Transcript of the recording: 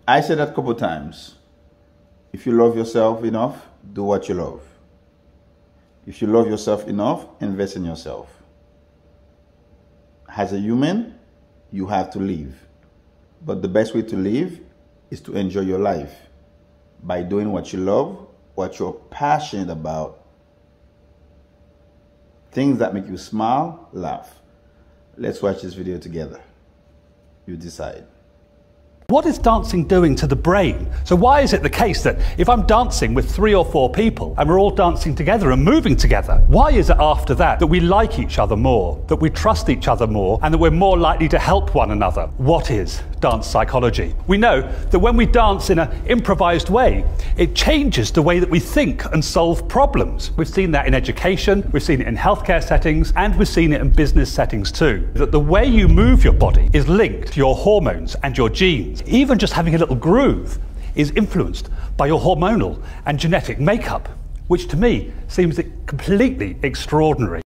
I said that a couple times. If you love yourself enough, do what you love. If you love yourself enough, invest in yourself. As a human, you have to live. But the best way to live is to enjoy your life by doing what you love, what you're passionate about, things that make you smile, laugh. Let's watch this video together. You decide. What is dancing doing to the brain? So why is it the case that if I'm dancing with 3 or 4 people and we're all dancing together and moving together, why is it after that that we like each other more, that we trust each other more, and that we're more likely to help one another? What is dance psychology? We know that when we dance in an improvised way, it changes the way that we think and solve problems. We've seen that in education, we've seen it in healthcare settings, and we've seen it in business settings too. That the way you move your body is linked to your hormones and your genes. Even just having a little groove is influenced by your hormonal and genetic makeup, which to me seems completely extraordinary.